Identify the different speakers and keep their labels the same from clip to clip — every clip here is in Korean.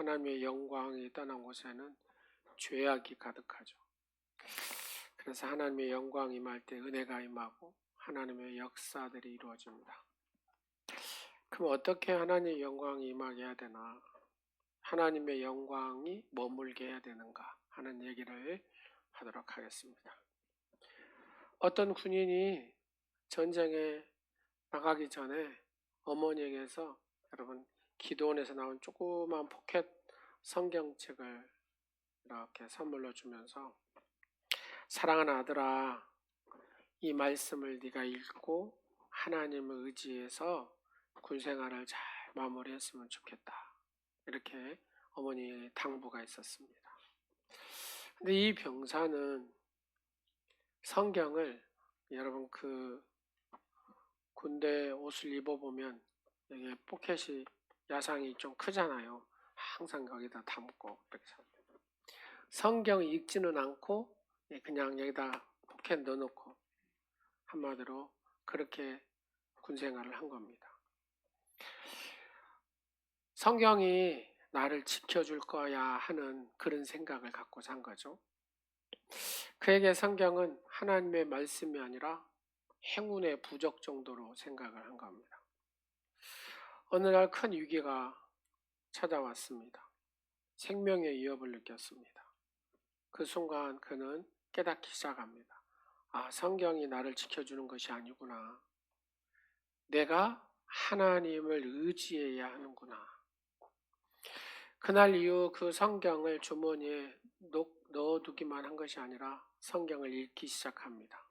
Speaker 1: 하나님의 영광이 떠난 곳에는 죄악이 가득하죠. 그래서 하나님의 영광이 임할 때 은혜가 임하고 하나님의 역사들이 이루어집니다. 그럼 어떻게 하나님의 영광이 임하게 해야 되나? 하나님의 영광이 머물게 해야 되는가 하는 얘기를 하도록 하겠습니다. 어떤 군인이 전쟁에 나가기 전에 어머니에게서 여러분 기도원에서 나온 조그만 포켓 성경책을 이렇게 선물로 주면서 사랑하는 아들아, 이 말씀을 네가 읽고 하나님을 의지해서 군생활을 잘 마무리했으면 좋겠다. 이렇게 어머니의 당부가 있었습니다. 근데 이 병사는 성경을 여러분 그 군대 옷을 입어보면 여기 포켓이 야상이 좀 크잖아요. 항상 거기다 담고 이렇게 성경 읽지는 않고 그냥 여기다 포켓 넣어놓고 한마디로 그렇게 군생활을 한 겁니다. 성경이 나를 지켜줄 거야 하는 그런 생각을 갖고 산 거죠. 그에게 성경은 하나님의 말씀이 아니라 행운의 부적 정도로 생각을 한 겁니다. 어느 날 큰 위기가 찾아왔습니다. 생명의 위협을 느꼈습니다. 그 순간 그는 깨닫기 시작합니다. 아, 성경이 나를 지켜주는 것이 아니구나. 내가 하나님을 의지해야 하는구나. 그날 이후 그 성경을 주머니에 넣어두기만 한 것이 아니라 성경을 읽기 시작합니다.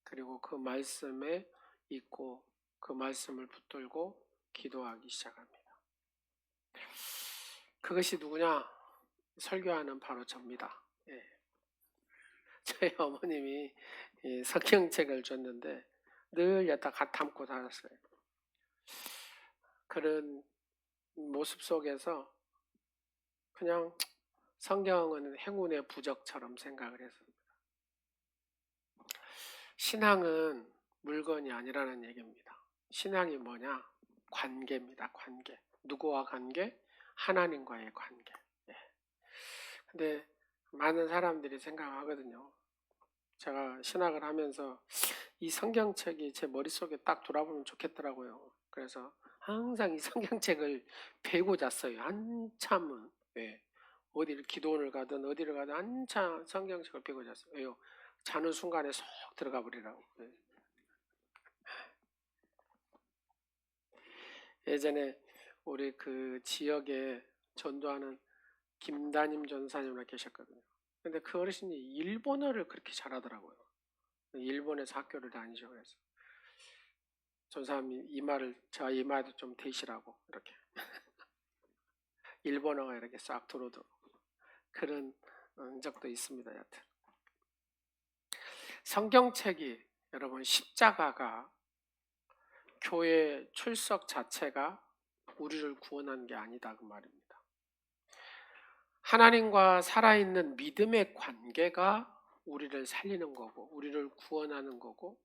Speaker 1: 그리고 그 말씀에 읽고 그 말씀을 붙들고 기도하기 시작합니다. 그것이 누구냐? 설교하는 바로 저입니다. 예. 저희 어머님이 성경책을 줬는데 늘 여기다 담고 다녔어요. 그런 모습 속에서 그냥 성경은 행운의 부적처럼 생각을 했습니다. 신앙은 물건이 아니라는 얘기입니다. 신앙이 뭐냐? 관계입니다. 관계. 누구와 관계? 하나님과의 관계. 예. 근데 많은 사람들이 생각하거든요. 제가 신학을 하면서 이 성경책이 제 머릿속에 딱 돌아보면 좋겠더라고요. 그래서 항상 이 성경책을 베고 잤어요. 한참은. 예. 어디를 기도원을 가든 어디를 가든 한참 성경책을 베고 잤어요. 왜요? 자는 순간에 쏙 들어가 버리라고. 예. 예전에 우리 그 지역에 전도하는 김다님 전사님이라 계셨거든요. 근데 그 어르신이 일본어를 그렇게 잘하더라고요. 일본에서 학교를 다니셔서 그래서 전사님이 이 말을 저 이 말도 좀 대시라고 이렇게 일본어가 이렇게 싹 들어오도록 그런 적도 있습니다. 여튼 성경책이 여러분 십자가가 교회 출석 자체가 우리를 구원한 게 아니다 그 말입니다. 하나님과 살아있는 믿음의 관계가 우리를 살리는 거고 우리를 구원하는 거고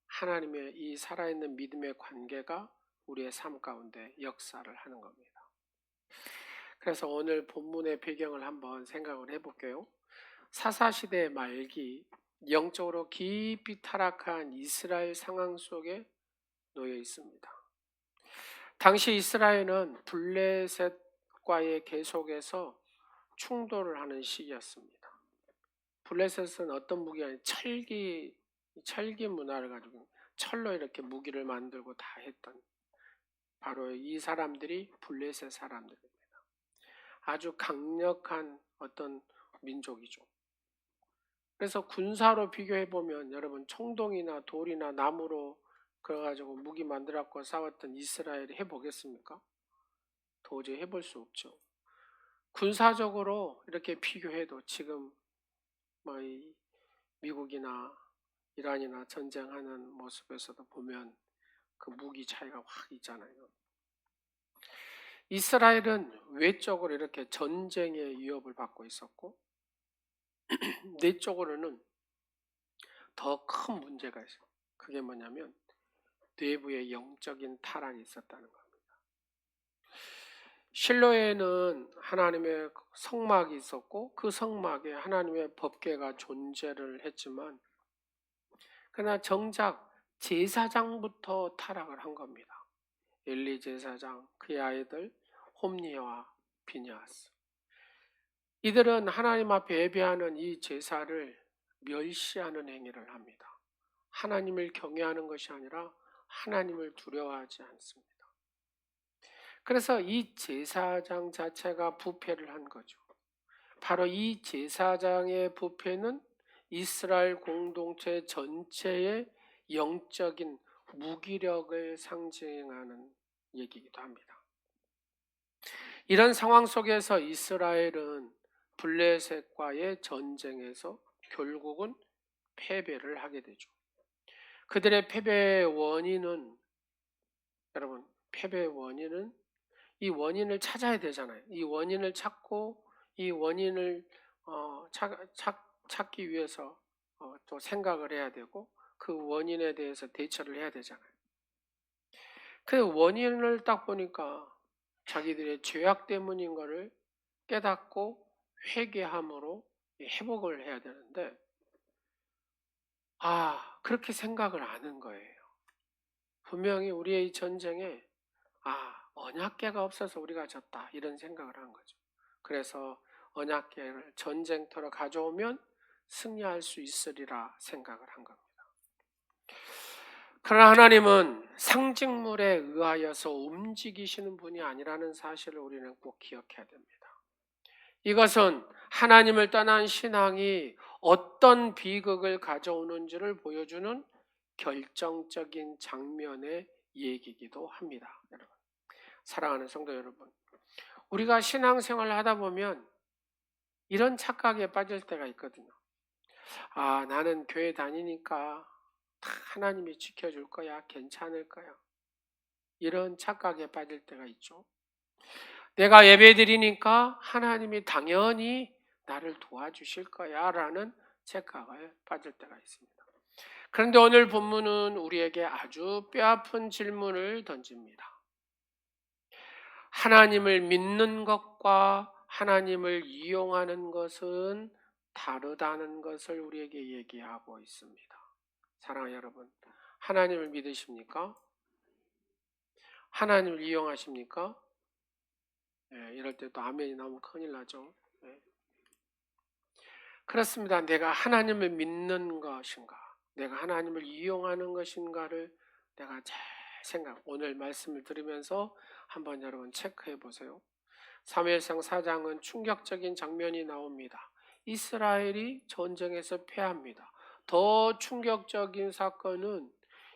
Speaker 1: 하나님의 이 살아있는 믿음의 관계가 우리의 삶 가운데 역사를 하는 겁니다. 그래서 오늘 본문의 배경을 한번 생각을 해볼게요. 사사시대의 말기 영적으로 깊이 타락한 이스라엘 상황 속에 놓여 있습니다. 당시 이스라엘은 블레셋과의 계속해서 충돌을 하는 시기였습니다. 블레셋은 어떤 무기가 아니라 철기 문화를 가지고 철로 이렇게 무기를 만들고 다 했던 바로 이 사람들이 블레셋 사람들입니다. 아주 강력한 어떤 민족이죠. 그래서 군사로 비교해보면 여러분 청동이나 돌이나 나무로 그래가지고 무기 만들었고 싸웠던 이스라엘이 해보겠습니까? 도저히 해볼 수 없죠. 군사적으로 이렇게 비교해도 지금 뭐 미국이나 이란이나 전쟁하는 모습에서도 보면 그 무기 차이가 확 있잖아요. 이스라엘은 외적으로 이렇게 전쟁의 위협을 받고 있었고 내적으로는 더 큰 문제가 있어요. 그게 뭐냐면 내부의 영적인 타락이 있었다는 겁니다. 실로에는 하나님의 성막이 있었고 그 성막에 하나님의 법궤가 존재를 했지만 그러나 정작 제사장부터 타락을 한 겁니다. 엘리 제사장, 그의 아이들 홈니와 비냐스. 이들은 하나님 앞에 예배하는 이 제사를 멸시하는 행위를 합니다. 하나님을 경외하는 것이 아니라 하나님을 두려워하지 않습니다. 그래서 이 제사장 자체가 부패를 한 거죠. 바로 이 제사장의 부패는 이스라엘 공동체 전체의 영적인 무기력을 상징하는 얘기이기도 합니다. 이런 상황 속에서 이스라엘은 블레셋과의 전쟁에서 결국은 패배를 하게 되죠. 그들의 패배의 원인은, 여러분, 패배의 원인은 이 원인을 찾아야 되잖아요. 이 원인을 찾고 이 원인을 찾기 위해서 또 생각을 해야 되고 그 원인에 대해서 대처를 해야 되잖아요. 그 원인을 딱 보니까 자기들의 죄악 때문인 것을 깨닫고 회개함으로 회복을 해야 되는데 그렇게 생각을 안 한 거예요. 분명히 우리의 이 전쟁에 언약궤가 없어서 우리가 졌다 이런 생각을 한 거죠. 그래서 언약궤를 전쟁터로 가져오면 승리할 수 있으리라 생각을 한 겁니다. 그러나 하나님은 상징물에 의하여서 움직이시는 분이 아니라는 사실을 우리는 꼭 기억해야 됩니다. 이것은 하나님을 떠난 신앙이 어떤 비극을 가져오는지를 보여주는 결정적인 장면의 얘기이기도 합니다. 여러분, 사랑하는 성도 여러분, 우리가 신앙생활을 하다 보면 이런 착각에 빠질 때가 있거든요. 나는 교회 다니니까 다 하나님이 지켜줄 거야, 괜찮을 거야. 이런 착각에 빠질 때가 있죠. 내가 예배 드리니까 하나님이 당연히 나를 도와주실 거야 라는 착각에 빠질 때가 있습니다. 그런데 오늘 본문은 우리에게 아주 뼈아픈 질문을 던집니다. 하나님을 믿는 것과 하나님을 이용하는 것은 다르다는 것을 우리에게 얘기하고 있습니다. 사랑하는 여러분, 하나님을 믿으십니까? 하나님을 이용하십니까? 이럴 때 또 아멘이 나오면 큰일 나죠. 그렇습니다. 내가 하나님을 믿는 것인가, 내가 하나님을 이용하는 것인가를 내가 잘 오늘 말씀을 들으면서 한번 여러분 체크해 보세요. 사무엘상 4장은 충격적인 장면이 나옵니다. 이스라엘이 전쟁에서 패합니다. 더 충격적인 사건은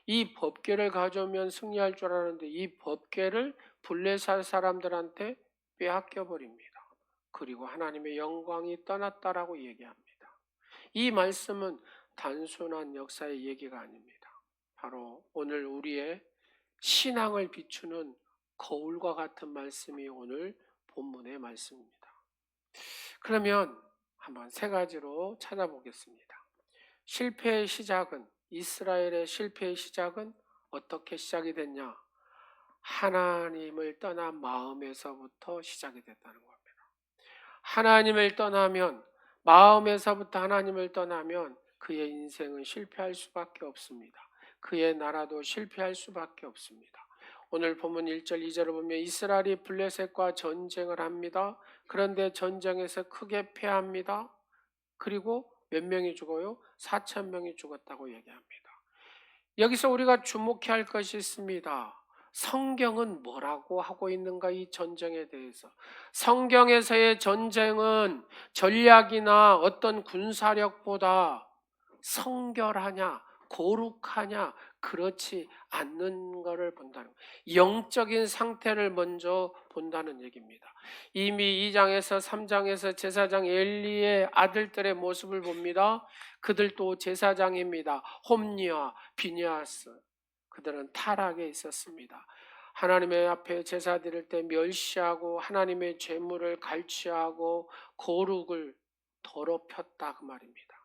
Speaker 1: 이 법궤를 가져오면 승리할 줄 알았는데 이 법궤를 블레셋 사람들한테 빼앗겨 버립니다. 그리고 하나님의 영광이 떠났다라고 얘기합니다. 이 말씀은 단순한 역사의 얘기가 아닙니다. 바로 오늘 우리의 신앙을 비추는 거울과 같은 말씀이 오늘 본문의 말씀입니다. 그러면 한번 세 가지로 찾아보겠습니다. 실패의 시작은, 이스라엘의 실패의 시작은 어떻게 시작이 됐냐? 하나님을 떠난 마음에서부터 시작이 됐다는 겁니다. 하나님을 떠나면, 마음에서부터 하나님을 떠나면 그의 인생은 실패할 수밖에 없습니다. 그의 나라도 실패할 수밖에 없습니다. 오늘 본문 1절 2절을 보면 이스라엘이 블레셋과 전쟁을 합니다. 그런데 전쟁에서 크게 패합니다. 그리고 몇 명이 죽어요? 4,000명이 죽었다고 얘기합니다. 여기서 우리가 주목해야 할 것이 있습니다. 성경은 뭐라고 하고 있는가, 이 전쟁에 대해서. 성경에서의 전쟁은 전략이나 어떤 군사력보다 성결하냐, 거룩하냐, 그렇지 않는 것을 본다는 거예요. 영적인 상태를 먼저 본다는 얘기입니다. 이미 2장에서 3장에서 제사장 엘리의 아들들의 모습을 봅니다. 그들도 제사장입니다. 홈니와 비냐스. 그들은 타락에 있었습니다. 하나님의 앞에 제사 드릴 때 멸시하고 하나님의 죄물을 갈취하고 거룩을 더럽혔다 그 말입니다.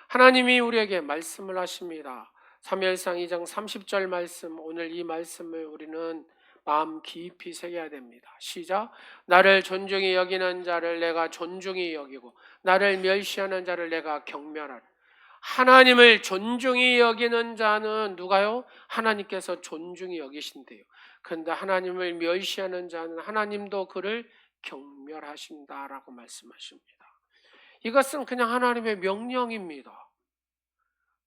Speaker 1: 하나님이 우리에게 말씀을 하십니다. 사무엘상 2장 30절 말씀, 오늘 이 말씀을 우리는 마음 깊이 새겨야 됩니다. 시작. 나를 존중히 여기는 자를 내가 존중히 여기고 나를 멸시하는 자를 내가 경멸하라. 하나님을 존중히 여기는 자는 누가요? 하나님께서 존중히 여기신대요. 그런데 하나님을 멸시하는 자는 하나님도 그를 경멸하신다라고 말씀하십니다. 이것은 그냥 하나님의 명령입니다.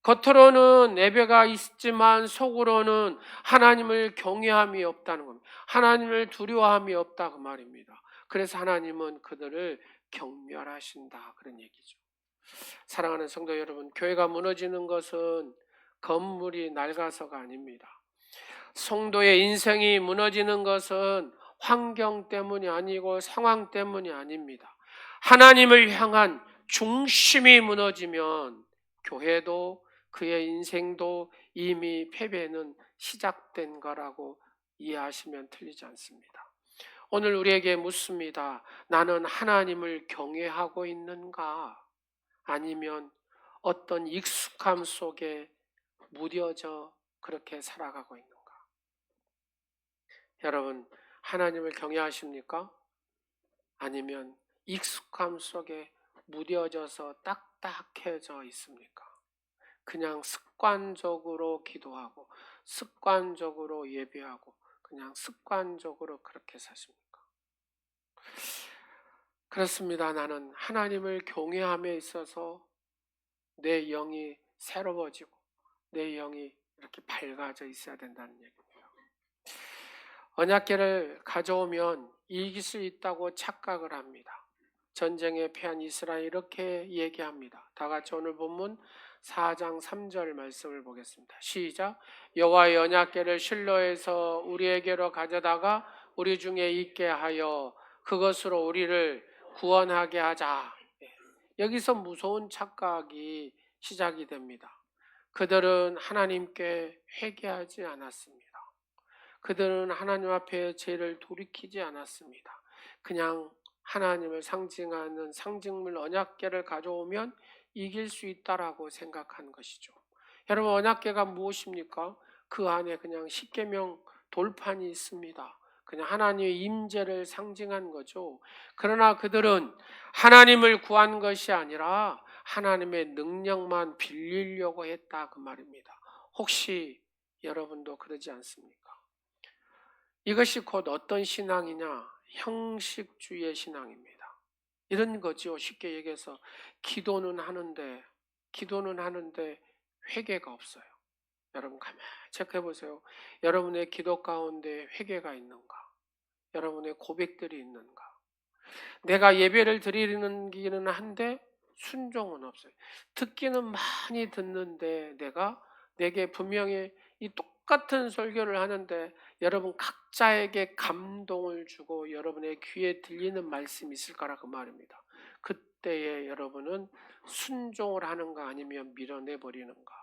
Speaker 1: 겉으로는 예배가 있지만 속으로는 하나님을 경외함이 없다는 겁니다. 하나님을 두려워함이 없다 그 말입니다. 그래서 하나님은 그들을 경멸하신다 그런 얘기죠. 사랑하는 성도 여러분, 교회가 무너지는 것은 건물이 낡아서가 아닙니다. 성도의 인생이 무너지는 것은 환경 때문이 아니고 상황 때문이 아닙니다. 하나님을 향한 중심이 무너지면 교회도 그의 인생도 이미 패배는 시작된 거라고 이해하시면 틀리지 않습니다. 오늘 우리에게 묻습니다. 나는 하나님을 경외하고 있는가? 아니면 어떤 익숙함 속에 무뎌져 그렇게 살아가고 있는가? 여러분, 하나님을 경외하십니까? 아니면 익숙함 속에 무뎌져서 딱딱해져 있습니까? 그냥 습관적으로 기도하고 습관적으로 예배하고 그냥 습관적으로 그렇게 사십니까? 그렇습니다. 나는 하나님을 경외함에 있어서 내 영이 새로워지고 내 영이 이렇게 밝아져 있어야 된다는 얘기입니다. 언약궤를 가져오면 이길 수 있다고 착각을 합니다. 전쟁에 패한 이스라엘 이렇게 얘기합니다. 다 같이 오늘 본문 4장 3절 말씀을 보겠습니다. 시작. 여호와의 언약궤를 실로에서 우리에게로 가져다가 우리 중에 있게 하여 그것으로 우리를 구원하게 하자. 여기서 무서운 착각이 시작이 됩니다. 그들은 하나님께 회개하지 않았습니다. 그들은 하나님 앞에 죄를 돌이키지 않았습니다. 그냥 하나님을 상징하는 상징물 언약궤를 가져오면 이길 수 있다라고 생각한 것이죠. 여러분, 언약궤가 무엇입니까? 그 안에 그냥 십계명 돌판이 있습니다. 그냥 하나님의 임재를 상징한 거죠. 그러나 그들은 하나님을 구한 것이 아니라 하나님의 능력만 빌리려고 했다 그 말입니다. 혹시 여러분도 그러지 않습니까? 이것이 곧 어떤 신앙이냐? 형식주의 신앙입니다. 이런 거죠. 쉽게 얘기해서 기도는 하는데 회개가 없어요. 여러분 가만히 체크해 보세요. 여러분의 기도 가운데 회개가 있는가? 여러분의 고백들이 있는가? 내가 예배를 드리는 한데 순종은 없어요. 듣기는 많이 듣는데 내게 분명히 이 똑같은 설교를 하는데 여러분 각자에게 감동을 주고 여러분의 귀에 들리는 말씀이 있을 거라 그 말입니다. 그때에 여러분은 순종을 하는가 아니면 밀어내 버리는가?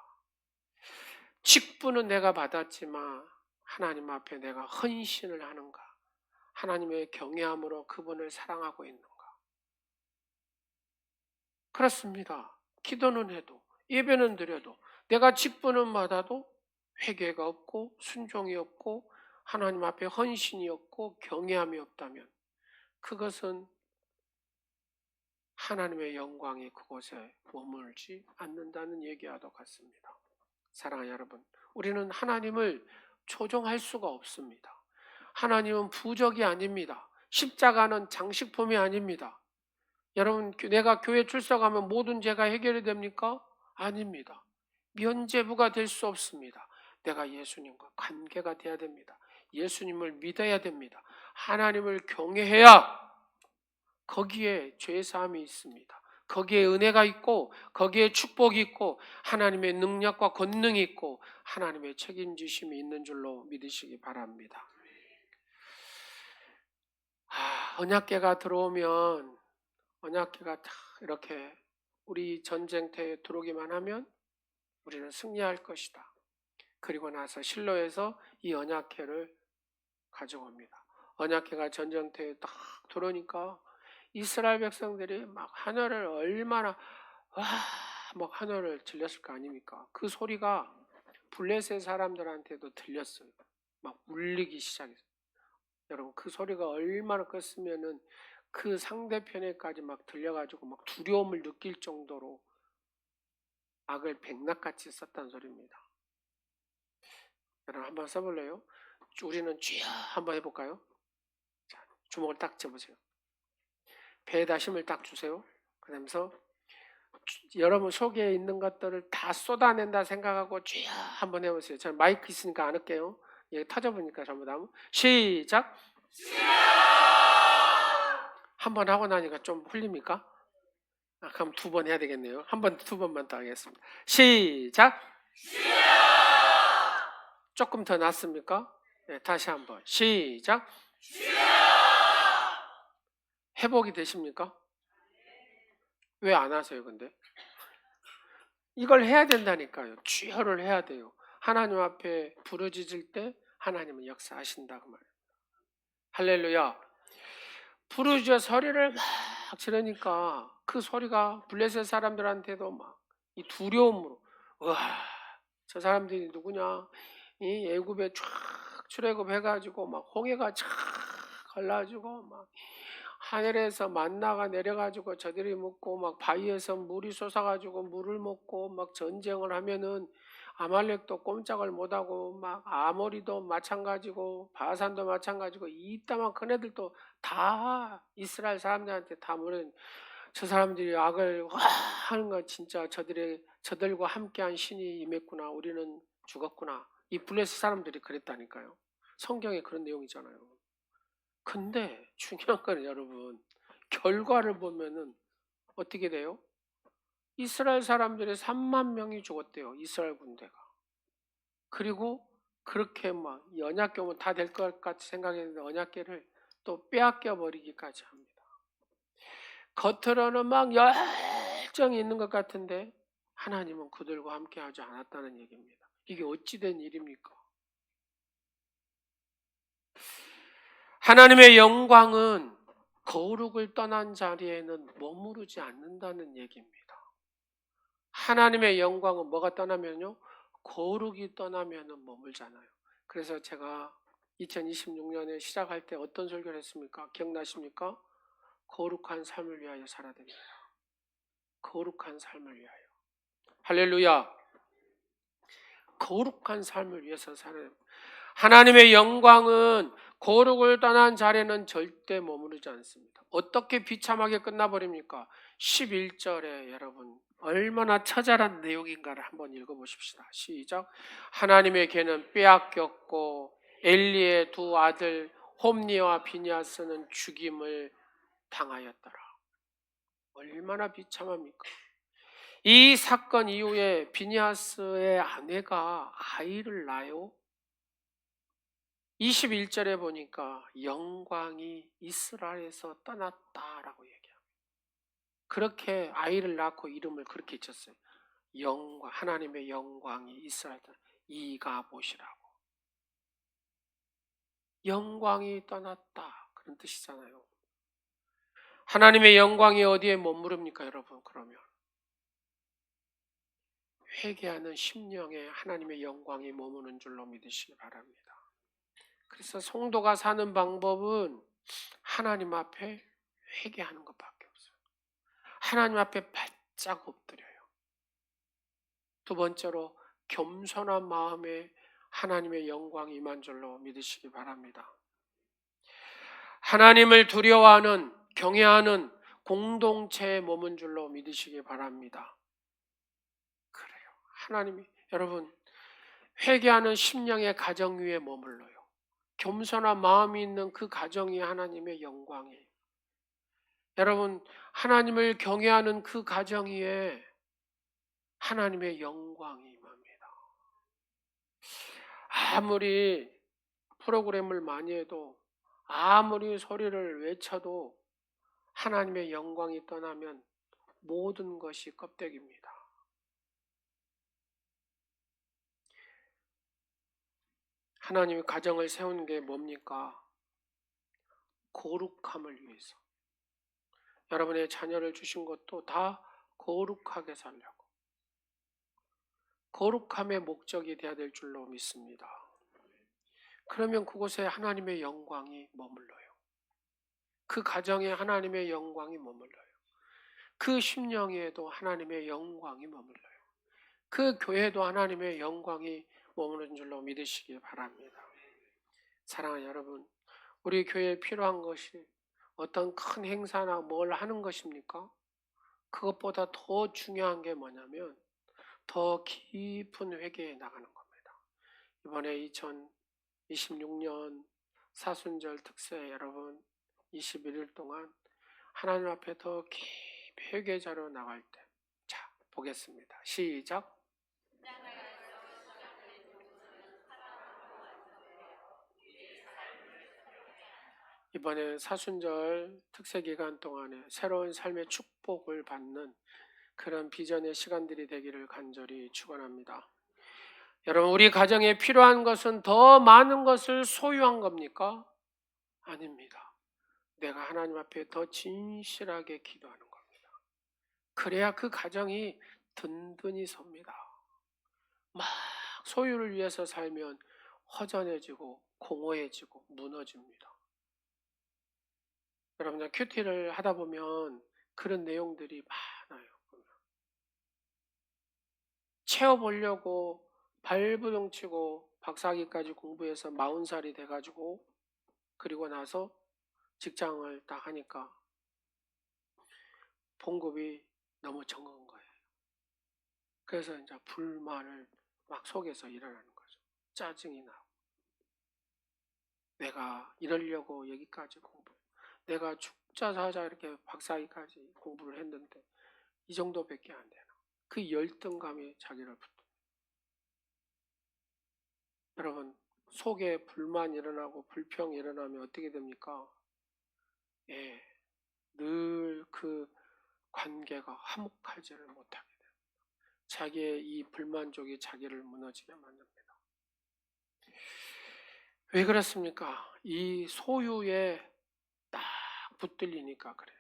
Speaker 1: 직분은 내가 받았지만 하나님 앞에 내가 헌신을 하는가? 하나님의 경외함으로 그분을 사랑하고 있는가? 그렇습니다. 기도는 해도 예배는 드려도 내가 직분은 받아도 회개가 없고 순종이 없고 하나님 앞에 헌신이 없고 경외함이 없다면 그것은 하나님의 영광이 그곳에 머물지 않는다는 얘기와도 같습니다. 사랑하는 여러분, 우리는 하나님을 조종할 수가 없습니다. 하나님은 부적이 아닙니다. 십자가는 장식품이 아닙니다. 여러분, 내가 교회 출석하면 모든 죄가 해결이 됩니까? 아닙니다. 면죄부가 될 수 없습니다. 내가 예수님과 관계가 돼야 됩니다. 예수님을 믿어야 됩니다. 하나님을 경외해야 거기에 죄사함이 있습니다. 거기에 은혜가 있고 거기에 축복이 있고 하나님의 능력과 권능이 있고 하나님의 책임지심이 있는 줄로 믿으시기 바랍니다. 언약궤가 들어오면 언약궤가 다 이렇게 우리 전쟁터에 들어오기만 하면 우리는 승리할 것이다. 그리고 나서 실로에서 이 언약궤를 가져옵니다. 언약궤가 전쟁터에 딱 들어오니까 이스라엘 백성들이 막 하늘을 얼마나 막 하늘을 질렸을 거 아닙니까? 그 소리가 블레셋 사람들한테도 들렸어요. 막 울리기 시작했어요. 여러분 그 소리가 얼마나 컸으면은 그 상대편에까지 막 들려가지고 막 두려움을 느낄 정도로 악을 백낙같이 썼다는 소리입니다. 여러분 한번 써볼래요? 우리는 주여 한번 해볼까요? 자, 주먹을 딱 쥐어보세요. 배에다 힘을 딱 주세요. 그러면서 여러분 속에 있는 것들을 다 쏟아낸다 생각하고 주여 한번 해보세요. 저는 마이크 있으니까 안 할게요. 얘 터져보니까 잘못하면 시작. 한번 하고 나니까 좀 흘립니까? 그럼 두 번 해야 되겠네요. 두 번만 더 하겠습니다. 시작. 조금 더 낫습니까? 네, 다시 한번 시작. 회복이 되십니까? 왜 안 하세요 근데? 이걸 해야 된다니까요. 주여를 해야 돼요. 하나님 앞에 부르짖을 때 하나님은 역사하신다 그 말이에요. 할렐루야. 부르짖어 소리를 막 지르니까 그 소리가 블레셋 사람들한테도 막 이 두려움으로 와, 저 사람들이 누구냐? 이 애굽에 쫙 출애굽해가지고 막 홍해가 쫙 갈라지고 막 하늘에서 만나가 내려가지고 저들이 먹고 막 바위에서 물이 솟아가지고 물을 먹고 막 전쟁을 하면은 아말렉도 꼼짝을 못하고 막 아모리도 마찬가지고 바산도 마찬가지고 이따만 큰 애들도 다 이스라엘 사람들한테 다 물은 저 사람들이 악을 하는 거 진짜 저들과 함께한 신이 임했구나. 우리는 죽었구나. 이 블레셋 사람들이 그랬다니까요. 성경에 그런 내용이잖아요. 근데 중요한 건 여러분 결과를 보면은 어떻게 돼요? 이스라엘 사람들이 3만 명이 죽었대요. 이스라엘 군대가. 그리고 그렇게 막 언약궤 오면 다 될 것 같이 생각했는데 언약궤를 또 빼앗겨 버리기까지 합니다. 겉으로는 막 열정이 있는 것 같은데 하나님은 그들과 함께 하지 않았다는 얘기입니다. 이게 어찌된 일입니까? 하나님의 영광은 거룩을 떠난 자리에는 머무르지 않는다는 얘기입니다. 하나님의 영광은 뭐가 떠나면요? 거룩이 떠나면은 머물잖아요. 그래서 제가 2026년에 시작할 때 어떤 설교를 했습니까? 기억나십니까? 거룩한 삶을 위하여 살아야 됩니다. 거룩한 삶을 위하여. 할렐루야. 거룩한 삶을 위해서 살아야 됩니다. 하나님의 영광은 거룩을 떠난 자리에는 절대 머무르지 않습니다. 어떻게 비참하게 끝나버립니까? 11절에 여러분 얼마나 처절한 내용인가를 한번 읽어보십시다. 시작. 하나님의 개는 빼앗겼고 엘리의 두 아들 홈니와 비니아스는 죽임을 당하였더라. 얼마나 비참합니까? 이 사건 이후에 비니아스의 아내가 아이를 낳아요. 21절에 보니까 영광이 이스라엘에서 떠났다라고 얘기합니다. 그렇게 아이를 낳고 이름을 그렇게 지었어요. 영광, 하나님의 영광이 이스라엘에 이가봇이라고. 영광이 떠났다 그런 뜻이잖아요. 하나님의 영광이 어디에 머무릅니까 여러분? 그러면 회개하는 심령에 하나님의 영광이 머무는 줄로 믿으시기 바랍니다. 그래서 성도가 사는 방법은 하나님 앞에 회개하는 것밖에 없어요. 하나님 앞에 바짝 엎드려요. 두 번째로 겸손한 마음에 하나님의 영광이 임한 줄로 믿으시기 바랍니다. 하나님을 두려워하는, 경외하는 공동체에 머문 줄로 믿으시기 바랍니다. 그래요. 하나님이 여러분 회개하는 심령의 가정 위에 머물러요. 겸손한 마음이 있는 그 가정이 하나님의 영광이에요. 여러분 하나님을 경외하는 그 가정 위에 하나님의 영광이 임합니다. 아무리 프로그램을 많이 해도 아무리 소리를 외쳐도 하나님의 영광이 떠나면 모든 것이 껍데기입니다. 하나님이 가정을 세운 게 뭡니까? 거룩함을 위해서. 여러분의 자녀를 주신 것도 다 거룩하게 살려고. 거룩함의 목적이 되어야 될 줄로 믿습니다. 그러면 그곳에 하나님의 영광이 머물러요. 그 가정에 하나님의 영광이 머물러요. 그 심령에도 하나님의 영광이 머물러요. 그 교회도 하나님의 영광이 머무는 줄로 믿으시기 바랍니다. 사랑하는 여러분, 우리 교회에 필요한 것이 어떤 큰 행사나 뭘 하는 것입니까? 그것보다 더 중요한 게 뭐냐면 더 깊은 회개에 나가는 겁니다. 이번에 2026년 사순절 특세 여러분 21일 동안 하나님 앞에 더 깊이 회개자로 나갈 때, 자 보겠습니다. 시작. 이번에 사순절 특세 기간 동안에 새로운 삶의 축복을 받는 그런 비전의 시간들이 되기를 간절히 축원합니다. 여러분, 우리 가정에 필요한 것은 더 많은 것을 소유한 겁니까? 아닙니다. 내가 하나님 앞에 더 진실하게 기도하는 겁니다. 그래야 그 가정이 든든히 섭니다. 막 소유를 위해서 살면 허전해지고 공허해지고 무너집니다. 여러분, 큐티를 하다 보면 그런 내용들이 많아요. 채워보려고 발버둥 치고 박사학위까지 공부해서 40살이 돼가지고 그리고 나서 직장을 딱 하니까 봉급이 너무 적은 거예요. 그래서 이제 불만을 막 속에서 일어나는 거죠. 짜증이 나고. 내가 이러려고 여기까지 내가 죽자 사자 이렇게 박사학위까지 공부를 했는데 이 정도밖에 안 되나. 그 열등감이 자기를 붙어. 여러분, 속에 불만 일어나고 불평 일어나면 어떻게 됩니까? 예, 늘 그 관계가 화목하지를 못하게 돼요. 자기의 이 불만족이 자기를 무너지게 만듭니다. 왜 그렇습니까? 이 소유에 딱 붙들리니까 그래요.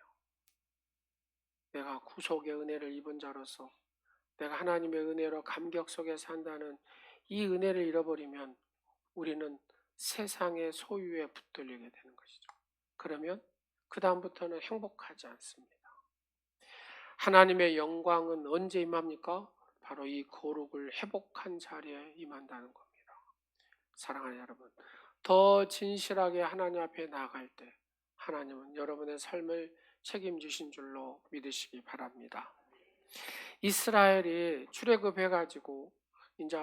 Speaker 1: 내가 구속의 은혜를 입은 자로서 내가 하나님의 은혜로 감격 속에 산다는 이 은혜를 잃어버리면 우리는 세상의 소유에 붙들리게 되는 것이죠. 그러면 그 다음부터는 행복하지 않습니다. 하나님의 영광은 언제 임합니까? 바로 이 거룩을 회복한 자리에 임한다는 겁니다. 사랑하는 여러분, 더 진실하게 하나님 앞에 나아갈 때 하나님은 여러분의 삶을 책임지신 줄로 믿으시기 바랍니다. 이스라엘이 출애굽해가지고 이제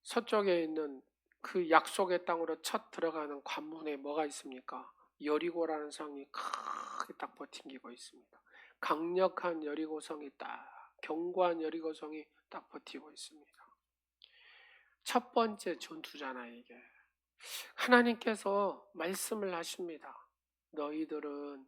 Speaker 1: 서쪽에 있는 그 약속의 땅으로 첫 들어가는 관문에 뭐가 있습니까? 여리고라는 성이 크게 딱 버팅기고 있습니다. 강력한 여리고성이 딱, 견고한 여리고성이 딱 버티고 있습니다. 첫 번째 전투잖아요, 이게. 하나님께서 말씀을 하십니다. 너희들은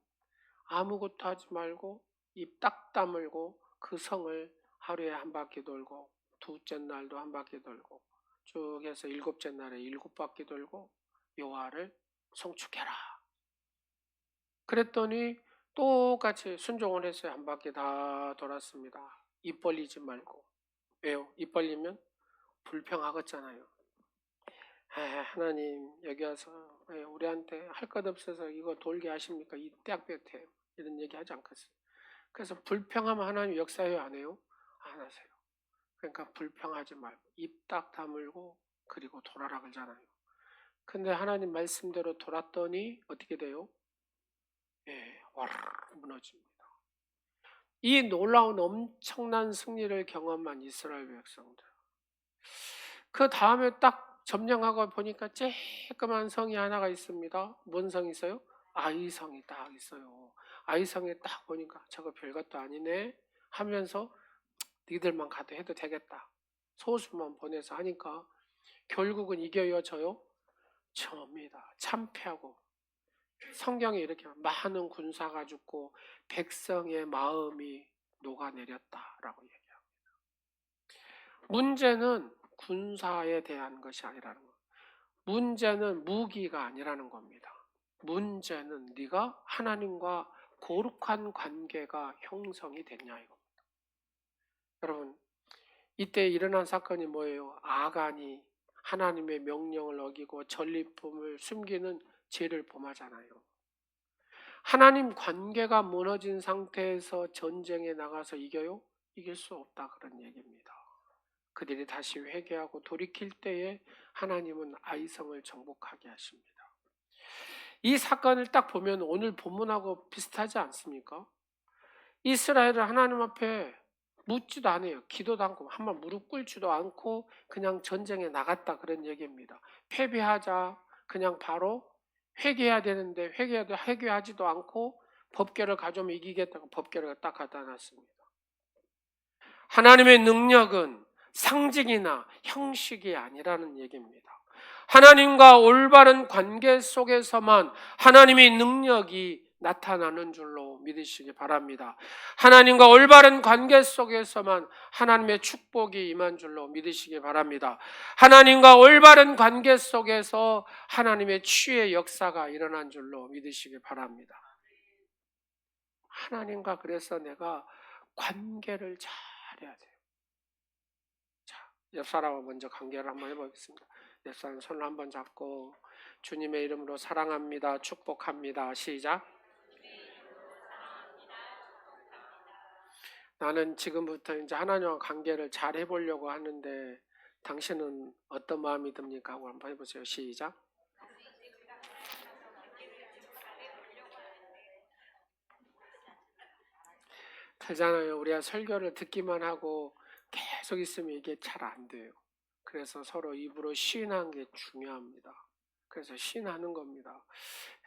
Speaker 1: 아무것도 하지 말고 입 딱 다물고 그 성을 하루에 한 바퀴 돌고 둘째 날도 한 바퀴 돌고 쭉 해서 일곱째 날에 7바퀴 돌고 여호와를 송축해라. 그랬더니 똑같이 순종을 했어요. 한 바퀴 다 돌았습니다. 입 벌리지 말고. 왜요? 입 벌리면 불평하겠잖아요. 하나님 여기 와서 우리한테 할 것 없어서 이거 돌게 하십니까? 이 떼약볕에 이런 얘기 하지 않겠어요. 그래서 불평하면 하나님 역사해요, 안 해요? 안 하세요. 그러니까 불평하지 말고 입 딱 다물고 그리고 돌아라 그러잖아요. 근데 하나님 말씀대로 돌았더니 어떻게 돼요? 예, 와르르 무너집니다. 이 놀라운 엄청난 승리를 경험한 이스라엘 백성들. 그 다음에 딱 점령하고 보니까 쬐끄만 성이 하나가 있습니다. 뭔 성이 있어요? 아이성이 딱 있어요. 아이성에 딱 보니까 저거 별것도 아니네 하면서 니들만 가도 해도 되겠다. 소수만 보내서 하니까 결국은 이겨요, 저요? 접니다. 참패하고 성경에 이렇게 많은 군사가 죽고 백성의 마음이 녹아내렸다라고 얘기합니다. 문제는 군사에 대한 것이 아니라는 거. 문제는 무기가 아니라는 겁니다. 문제는 네가 하나님과 거룩한 관계가 형성이 됐냐 이겁니다. 여러분, 이때 일어난 사건이 뭐예요? 아간이 하나님의 명령을 어기고 전리품을 숨기는 죄를 범하잖아요. 하나님 관계가 무너진 상태에서 전쟁에 나가서 이겨요? 이길 수 없다, 그런 얘기입니다. 그들이 다시 회개하고 돌이킬 때에 하나님은 아이성을 정복하게 하십니다. 이 사건을 딱 보면 오늘 본문하고 비슷하지 않습니까? 이스라엘은 하나님 앞에 묻지도 않아요. 기도도 않고 한번 무릎 꿇지도 않고 그냥 전쟁에 나갔다, 그런 얘기입니다. 패배하자 그냥 바로 회개해야 되는데 회개하지도 않고 법궤를 가져오면 이기겠다고 법궤를 딱 갖다 놨습니다. 하나님의 능력은 상징이나 형식이 아니라는 얘기입니다. 하나님과 올바른 관계 속에서만 하나님의 능력이 나타나는 줄로 믿으시기 바랍니다. 하나님과 올바른 관계 속에서만 하나님의 축복이 임한 줄로 믿으시기 바랍니다. 하나님과 올바른 관계 속에서 하나님의 치유의 역사가 일어난 줄로 믿으시기 바랍니다. 하나님과 그래서 내가 관계를 잘해야 돼요. 자, 옆 사람과 먼저 관계를 한번 해보겠습니다. 옆 사람 손을 한번 잡고 주님의 이름으로 사랑합니다, 축복합니다. 시작. 나는 지금부터 이제 하나님과 관계를 잘 해보려고 하는데 당신은 어떤 마음이 듭니까? 하고 한번 해보세요. 시작. 되잖아요. 우리가 설교를 듣기만 하고 계속 있으면 이게 잘 안 돼요. 그래서 서로 입으로 시인하는 게 중요합니다. 그래서 시인하는 겁니다.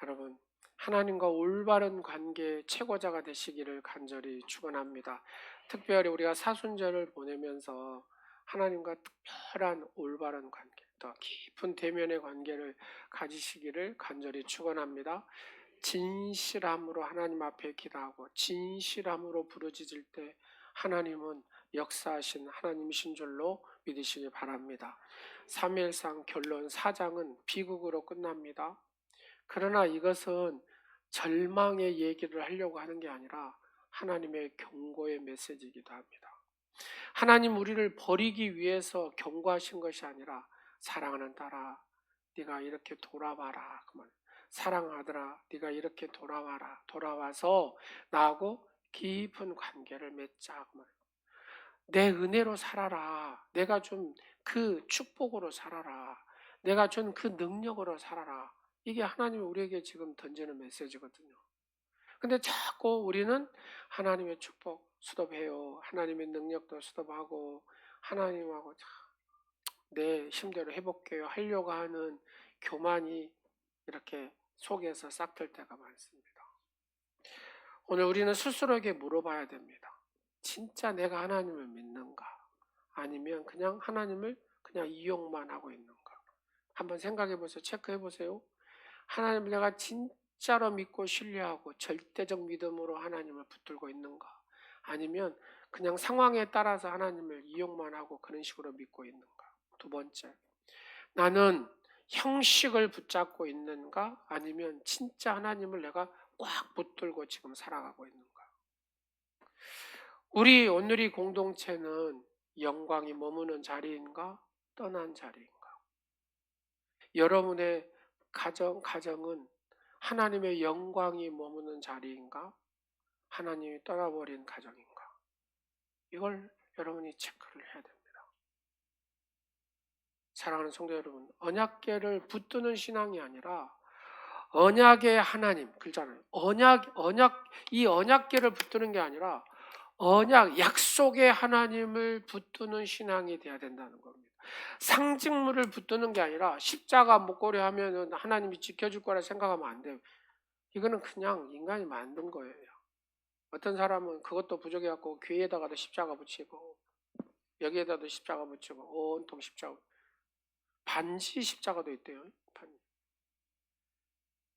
Speaker 1: 여러분, 하나님과 올바른 관계의 최고자가 되시기를 간절히 축원합니다. 특별히 우리가 사순절을 보내면서 하나님과 특별한 올바른 관계, 더 깊은 대면의 관계를 가지시기를 간절히 축원합니다. 진실함으로 하나님 앞에 기도하고 진실함으로 부르짖을 때 하나님은 역사하신 하나님이신 줄로 믿으시기 바랍니다. 사무엘상 결론 4장은 비극으로 끝납니다. 그러나 이것은 절망의 얘기를 하려고 하는 게 아니라 하나님의 경고의 메시지이기도 합니다. 하나님 우리를 버리기 위해서 경고하신 것이 아니라 사랑하는 딸아, 네가 이렇게 돌아와라. 그 말. 사랑하더라, 네가 이렇게 돌아와라. 돌아와서 나하고 깊은 관계를 맺자. 그 말. 내 은혜로 살아라. 내가 준 그 축복으로 살아라. 내가 준 그 능력으로 살아라. 이게 하나님이 우리에게 지금 던지는 메시지거든요. 근데 자꾸 우리는 하나님의 축복 수습해요. 하나님의 능력도 수습하고 하나님하고 내 힘대로 해볼게요 하려고 하는 교만이 이렇게 속에서 싹틀 때가 많습니다. 오늘 우리는 스스로에게 물어봐야 됩니다. 진짜 내가 하나님을 믿는가? 아니면 그냥 하나님을 그냥 이용만 하고 있는가? 한번 생각해 보세요. 체크해 보세요. 하나님을 내가 진짜로 믿고 신뢰하고 절대적 믿음으로 하나님을 붙들고 있는가? 아니면 그냥 상황에 따라서 하나님을 이용만 하고 그런 식으로 믿고 있는가? 두 번째, 나는 형식을 붙잡고 있는가? 아니면 진짜 하나님을 내가 꽉 붙들고 지금 살아가고 있는가? 오늘 이 공동체는 영광이 머무는 자리인가? 떠난 자리인가? 여러분의 가정은 하나님의 영광이 머무는 자리인가? 하나님이 떠나버린 가정인가? 이걸 여러분이 체크를 해야 됩니다. 사랑하는 성도 여러분, 언약궤를 붙드는 신앙이 아니라 언약의 하나님, 그렇잖아요. 이 언약궤를 붙드는 게 아니라 약속의 하나님을 붙드는 신앙이 돼야 된다는 겁니다. 상징물을 붙드는 게 아니라 십자가 목걸이 하면 하나님이 지켜줄 거라 생각하면 안 돼요. 이거는 그냥 인간이 만든 거예요. 어떤 사람은 그것도 부족해갖고 귀에다가도 십자가 붙이고 여기에다도 십자가 붙이고 온통 십자가, 반지 십자가도 있대요.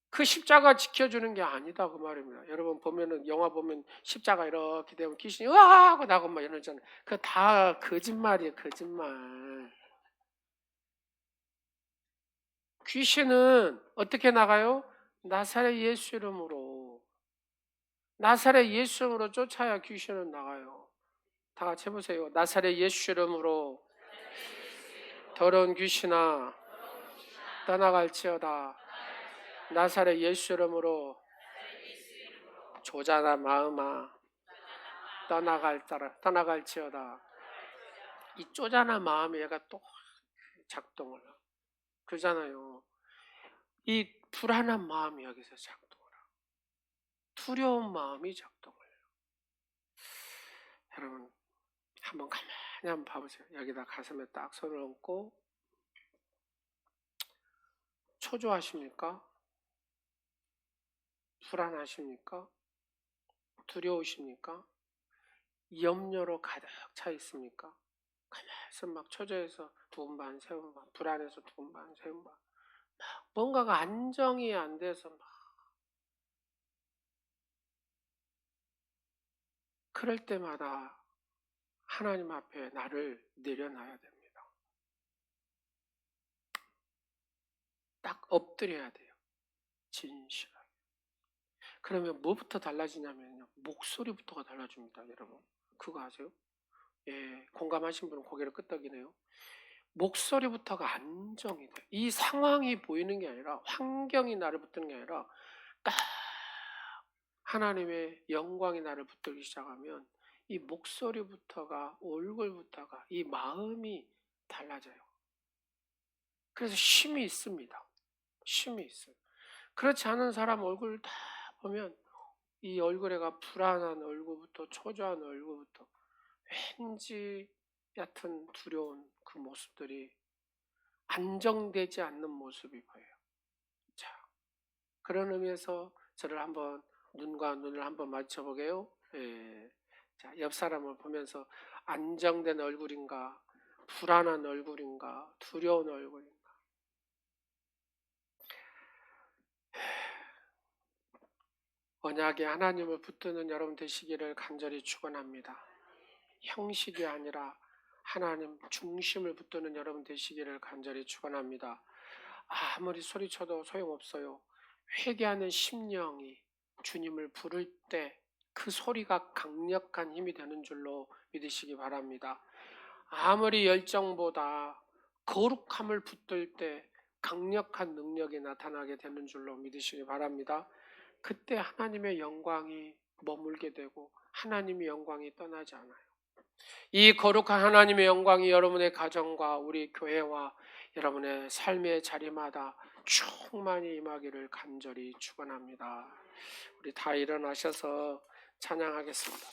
Speaker 1: 그 십자가 지켜주는 게 아니다 그 말입니다. 여러분 보면은 영화 보면 십자가 이렇게 되면 귀신이 으아 하고 나고 막 이러잖아요. 그거 다 거짓말이에요. 거짓말. 귀신은 어떻게 나가요? 나사렛 예수 이름으로. 나사렛 예수 이름으로 쫓아야 귀신은 나가요. 다 같이 해보세요. 나사렛 예수 이름으로 더러운 귀신아 떠나갈지어다. 나사렛 예수 이름으로 조자나 마음아 떠나갈지어다. 이 쪼잔한 마음이 얘가 또 작동을 하고 그러잖아요. 이 불안한 마음이 여기서 작동을 하고 두려운 마음이 작동을 해요. 여러분 한번 가만히 한번 봐보세요. 여기다 가슴에 딱 손을 얹고 초조하십니까? 불안하십니까? 두려우십니까? 염려로 가득 차 있습니까? 가만히 막 초조해서 두근반 세운반 불안해서 두근반 세운반 막 뭔가가 안정이 안 돼서 막 그럴 때마다 하나님 앞에 나를 내려놔야 됩니다. 딱 엎드려야 돼요. 진실하게. 그러면 뭐부터 달라지냐면요. 목소리부터가 달라집니다. 여러분 그거 아세요? 예, 공감하신 분은 고개를 끄덕이네요. 목소리부터가 안정이 돼. 이 상황이 보이는 게 아니라 환경이 나를 붙드는 게 아니라 딱 하나님의 영광이 나를 붙들기 시작하면 이 목소리부터가 얼굴부터가 이 마음이 달라져요. 그래서 쉼이 있습니다. 쉼이 있어요. 그렇지 않은 사람 얼굴 다 보면 이 얼굴에가 불안한 얼굴부터 초조한 얼굴부터 왠지 얕은 두려운 그 모습들이 안정되지 않는 모습이 보여요. 자, 그런 의미에서 저를 한번 눈과 눈을 한번 맞춰보게요. 예. 자, 옆 사람을 보면서 안정된 얼굴인가, 불안한 얼굴인가, 두려운 얼굴인가. 언약에 하나님을 붙드는 여러분 되시기를 간절히 축원합니다. 형식이 아니라 하나님 중심을 붙드는 여러분 되시기를 간절히 축원합니다. 아무리 소리쳐도 소용없어요. 회개하는 심령이 주님을 부를 때 그 소리가 강력한 힘이 되는 줄로 믿으시기 바랍니다. 아무리 열정보다 거룩함을 붙들 때 강력한 능력이 나타나게 되는 줄로 믿으시기 바랍니다. 그때 하나님의 영광이 머물게 되고 하나님의 영광이 떠나지 않아요. 이 거룩한 하나님의 영광이 여러분의 가정과 우리 교회와 여러분의 삶의 자리마다 충만히 임하기를 간절히 축원합니다. 우리 다 일어나셔서 찬양하겠습니다.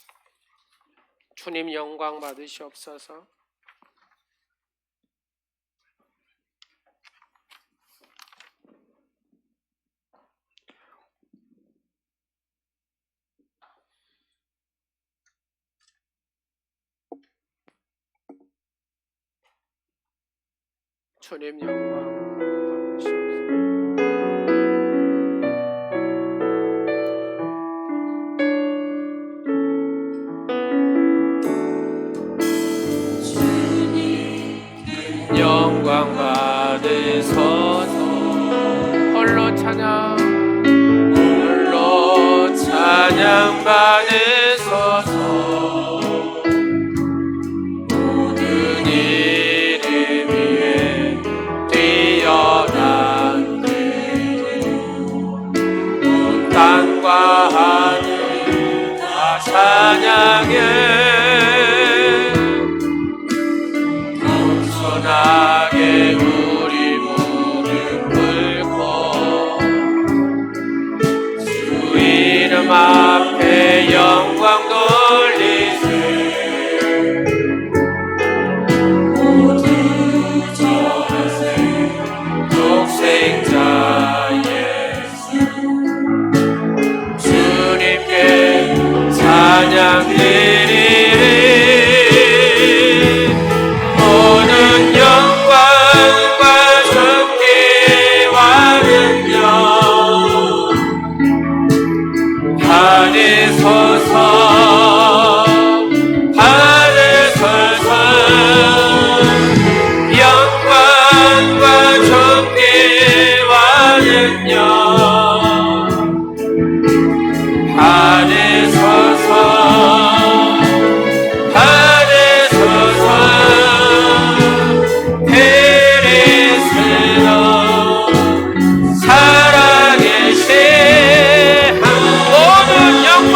Speaker 1: 주님 영광 받으시옵소서. 주님 영광 받으시옵소서. 영광 받으소서. 홀로 찬양 받으소서. 모든 이름 위에 뛰어난 온 땅과 하늘 다 찬양해. 겸손하게 우리 무릎 꿇고 주 이름 앞에 영광 돌리세. 모두 전세 독생자 예수 주님께 찬양 드리리. 모든 영광과 존귀와 능력 받으소서. 받으소서. 영광과 존귀와 능력 받으소서. 받으소서.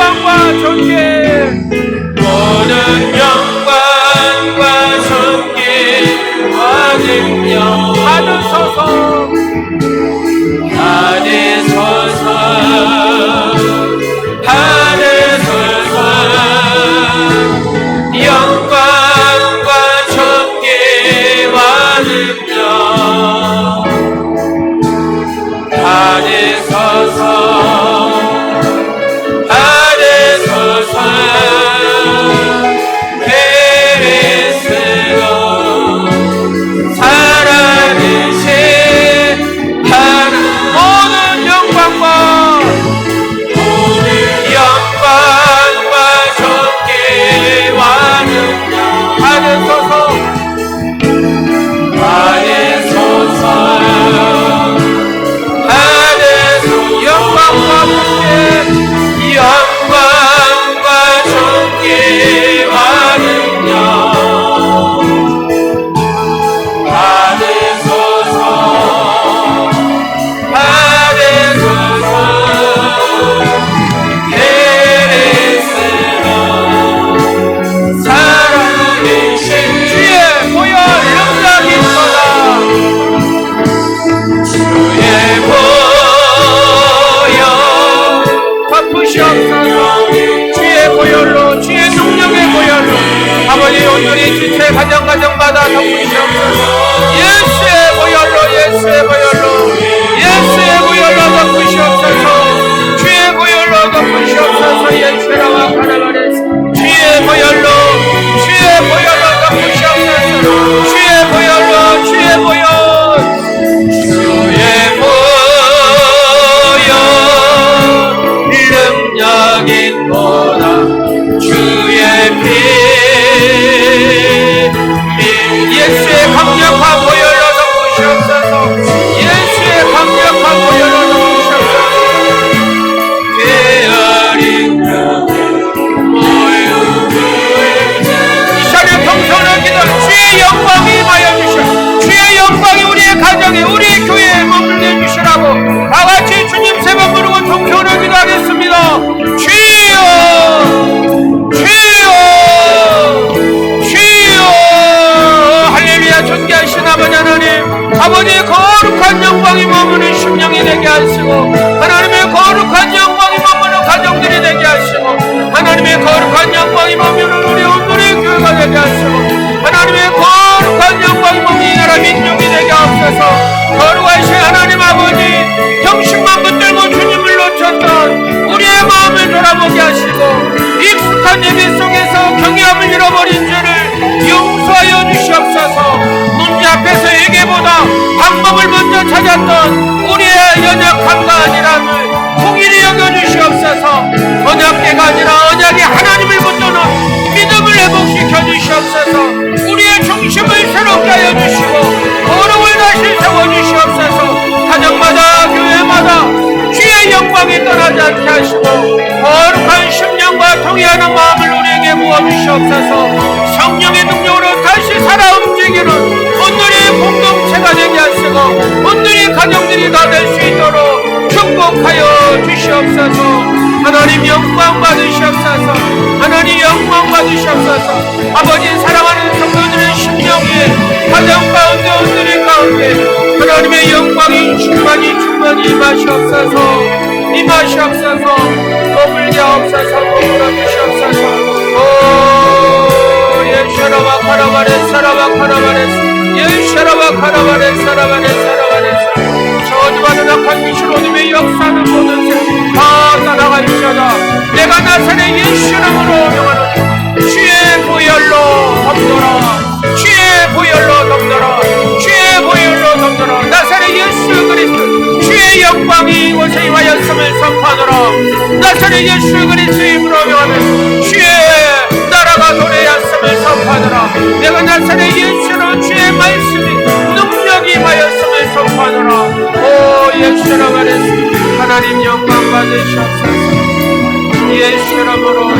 Speaker 1: 영광과 존귀
Speaker 2: 모든 영광과 존귀와 능력
Speaker 1: 받으소서.
Speaker 2: 받으소서 받으소서 영광과 존귀와 능력 받으소서
Speaker 1: 가정가정마다 덮으시옵소서. 예수의 보혈로 예수의 보혈로 예수의 보혈로 덮으시옵소서. 주의 보혈로 덮으시옵소서. 예수라와 가라바레스 주의 보혈로 주의 보혈로 덮으시옵소서. 주의 보혈로 주의 보혈
Speaker 2: 능력이 보다 주의 피
Speaker 1: 예수의 강력한 보혈로 덮으시옵소서. 예수의 강력한 보혈로 덮으시옵소서. 이 시간에 평소를 기도 주의 영광이 임하여 주시오. 주의 영광이 우리의 가정에 우리 교회에 머물게 주시라고 다같이 주님 세 번 부르고 평소를 기도하겠습니다. 주여 주여 주여. 할렐루야. 존귀하신 아버지 하나님, 아버지의 거룩한 영광이 머무는 심령이 되게 하시고 하나님의 거룩한 영광이 머무는 가정들이 되게 하시고 하나님의 거룩한 영광이 머무는 우리 온누리 교회가 되게 하시고 하나님의 거룩한 영광이 머무는 이 나라 민족이 되게 하옵소서. 거룩하신 하나님 아버지, 정신만 붙들고 주님을 놓쳤던 우리의 마음을 돌아보게 하시고 익숙한 예배 속에서 경외함을 잃어버린 죄를 용서하여 주시옵소서. 문제 앞에서 회개보다 방법을 먼저 찾았던 우리의 연약함과 아니함을 통일히 여겨주시옵소서. 언약계가 아니라 언약이 하나님을 붙드는 믿음을 회복시켜 주시옵소서. 우리의 중심을 새롭게 하여 주시고 거룩을 다시 세워주시옵소서. 가정마다 교회마다 주의 영광이 떠나지 않게 하시고 거룩한 심령과 통일하는 마음을 우리에게 부어주시옵소서. 성령의 능력으로 다시 살아 움직이는 오늘의 공동체가 되게 하시고 오늘의 가정들이 다 될 수 있도록 축복하여 주시옵소서. 하나님 영광 받으시옵소서. 하나님 영광 받으시옵소서. 아버지 사랑하는 성도들의 심령에 가정 가운데 오늘의 가운데 하나님의 영광이 충만히 임하시옵소서. 임하시옵소서. 머물게 하옵소서. 머물러 주시옵소서. 오 예샤라바 카라바레 사라바 카라바레 예샤라바 카라바레 사라바레 사라바레 저주받은 악한 귀신 오님의 역사는 모든 다 따라갈지어다. 내가 나사렛 예수 이름으로 명하노니 주의 보혈로 덮더라. 주의 보혈로 덮더라. 주의 보혈로 덮더라. 나사렛 예수 그리스도 주의 영광이 이곳에 임하였음을 선포하노라. 나사렛 예수 그리스도 이름으로 명하는 주의 나라가 도래하였음을 선포하노라. 내가 나사렛 예수로 주의 말씀이 능력이 임하였음을 선포하노라. 오 예수라 말했으니 하나님 영광 받으시옵소서. 예수라므로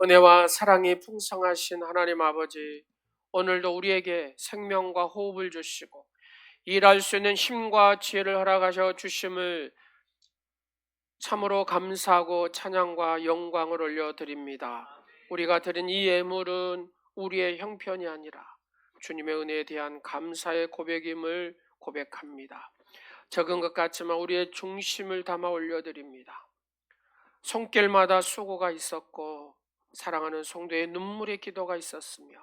Speaker 1: 은혜와 사랑이 풍성하신 하나님 아버지, 오늘도 우리에게 생명과 호흡을 주시고 일할 수 있는 힘과 지혜를 허락하셔 주심을 참으로 감사하고 찬양과 영광을 올려드립니다. 우리가 드린 이 예물은 우리의 형편이 아니라 주님의 은혜에 대한 감사의 고백임을 고백합니다. 적은 것 같지만 우리의 중심을 담아 올려드립니다. 손길마다 수고가 있었고 사랑하는 성도의 눈물의 기도가 있었으며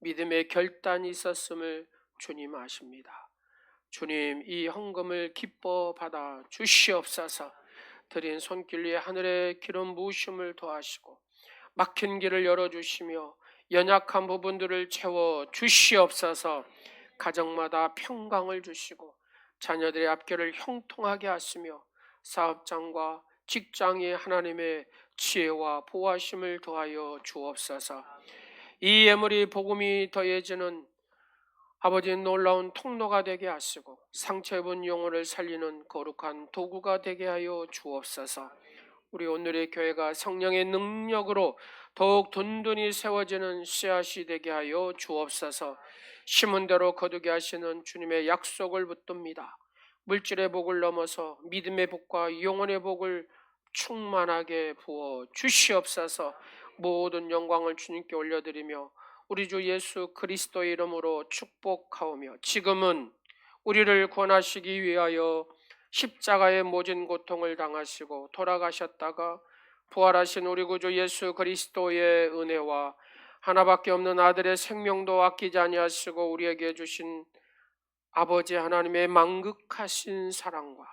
Speaker 1: 믿음의 결단이 있었음을 주님 아십니다. 주님, 이 헌금을 기뻐 받아 주시옵소서. 드린 손길 위에 하늘의 기름 부으심을 더하시고 막힌 길을 열어주시며 연약한 부분들을 채워 주시옵소서. 가정마다 평강을 주시고 자녀들의 앞길을 형통하게 하시며 사업장과 직장에 하나님의 지혜와 보호하심을 더하여 주옵소서. 이 예물이 복음이 더해지는 아버지의 놀라운 통로가 되게 하시고 상처 입은 영혼을 살리는 거룩한 도구가 되게 하여 주옵소서. 우리 오늘의 교회가 성령의 능력으로 더욱 든든히 세워지는 씨앗이 되게 하여 주옵소서. 심은 대로 거두게 하시는 주님의 약속을 붙듭니다. 물질의 복을 넘어서 믿음의 복과 영혼의 복을 충만하게 부어 주시옵소서. 모든 영광을 주님께 올려드리며 우리 주 예수 그리스도의 이름으로 축복하오며 지금은 우리를 구원하시기 위하여 십자가의 모진 고통을 당하시고 돌아가셨다가 부활하신 우리 구주 예수 그리스도의 은혜와 하나밖에 없는 아들의 생명도 아끼지 아니하시고 우리에게 주신 아버지 하나님의 만극하신 사랑과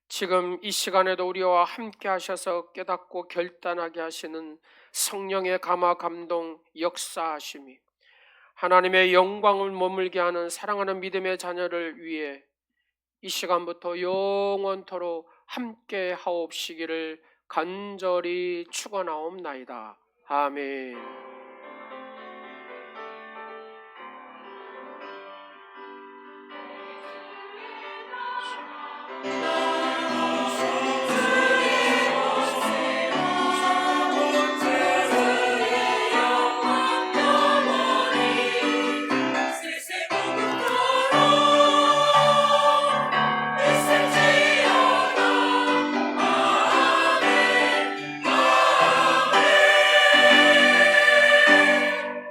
Speaker 1: 지금 이 시간에도 우리와 함께 하셔서 깨닫고 결단하게 하시는 성령의 감화 감동 역사하심이 하나님의 영광을 머물게 하는 사랑하는 믿음의 자녀를 위해 이 시간부터 영원토록 함께 하옵시기를 간절히 축원하옵나이다. 아멘.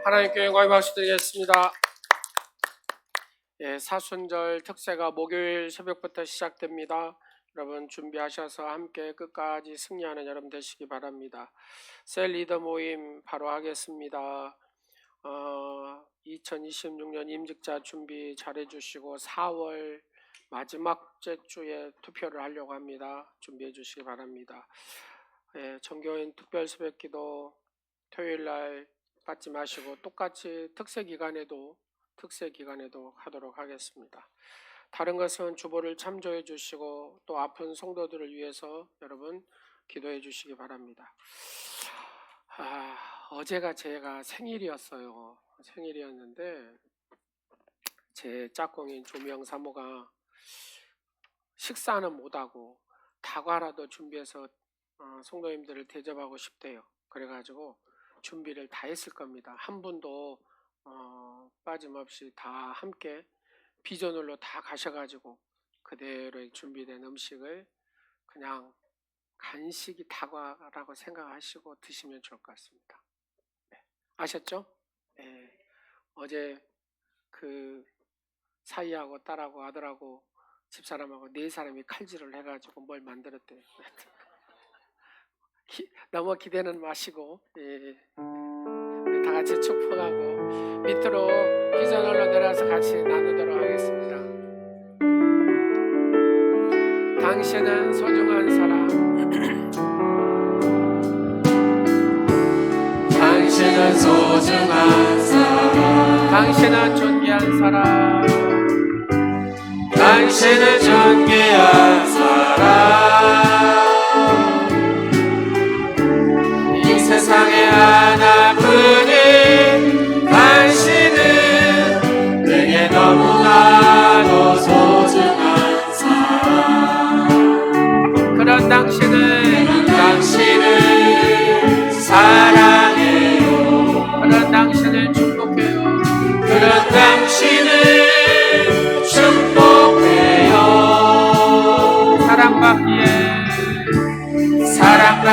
Speaker 1: 하나님께 영광의 박수 드리겠습니다. 사순절 특세가 목요일 새벽부터 시작됩니다. 여러분 준비하셔서 함께 끝까지 승리하는 여러분 되시기 바랍니다. 셀 리더 모임 바로 하겠습니다. 2026년 임직자 준비 잘 해주시고 4월 마지막 주에 투표를 하려고 합니다. 준비해 주시기 바랍니다. 정교인 특별 새벽기도 토요일날 받지 마시고 똑같이 특세 기간에도 하도록 하겠습니다. 다른 것은 주보를 참조해 주시고 또 아픈 성도들을 위해서 여러분 기도해 주시기 바랍니다. 어제가 제가 생일이었어요. 생일이었는데 제 짝꿍인 조명 사모가 식사는 못하고 다과라도 준비해서 성도님들을 대접하고 싶대요. 그래가지고 준비를 다 했을 겁니다. 한 분도 빠짐없이 다 함께 비전홀로 다 가셔가지고 그대로 준비된 음식을 그냥 간식이 다과라고 생각하시고 드시면 좋을 것 같습니다. 네. 아셨죠? 네. 어제 그 사이하고 딸하고 아들하고 집사람하고 4사람이 칼질을 해가지고 뭘 만들었대요. 너무 기대는 마시고 다 같이 축복하고 밑으로 비전홀로 내려와서 같이 나누도록 하겠습니다. 당신은 소중한 사람,
Speaker 2: 당신은 소중한 사람,
Speaker 1: 당신은 존귀한 사람,
Speaker 2: 당신은 존귀한 사람. 이 세상에 하나뿐인 당신은 내게 너무나도 소중한 사람.
Speaker 1: 그런 당신을
Speaker 2: 사랑해요.
Speaker 1: 그런 당신을 축복해요.
Speaker 2: 그런 당신을 축복해요.
Speaker 1: 사랑받기에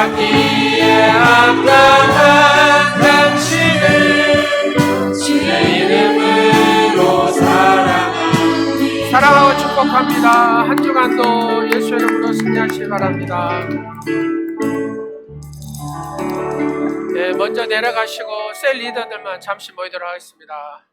Speaker 2: 받기에 합당한 당신을 주의 이름으로 사랑합니다.
Speaker 1: 사랑하고 축복합니다. 한 주간도 예수 이름으로 승리하시기 바랍니다. 네, 먼저 내려가시고 셀 리더들만 잠시 모이도록 하겠습니다.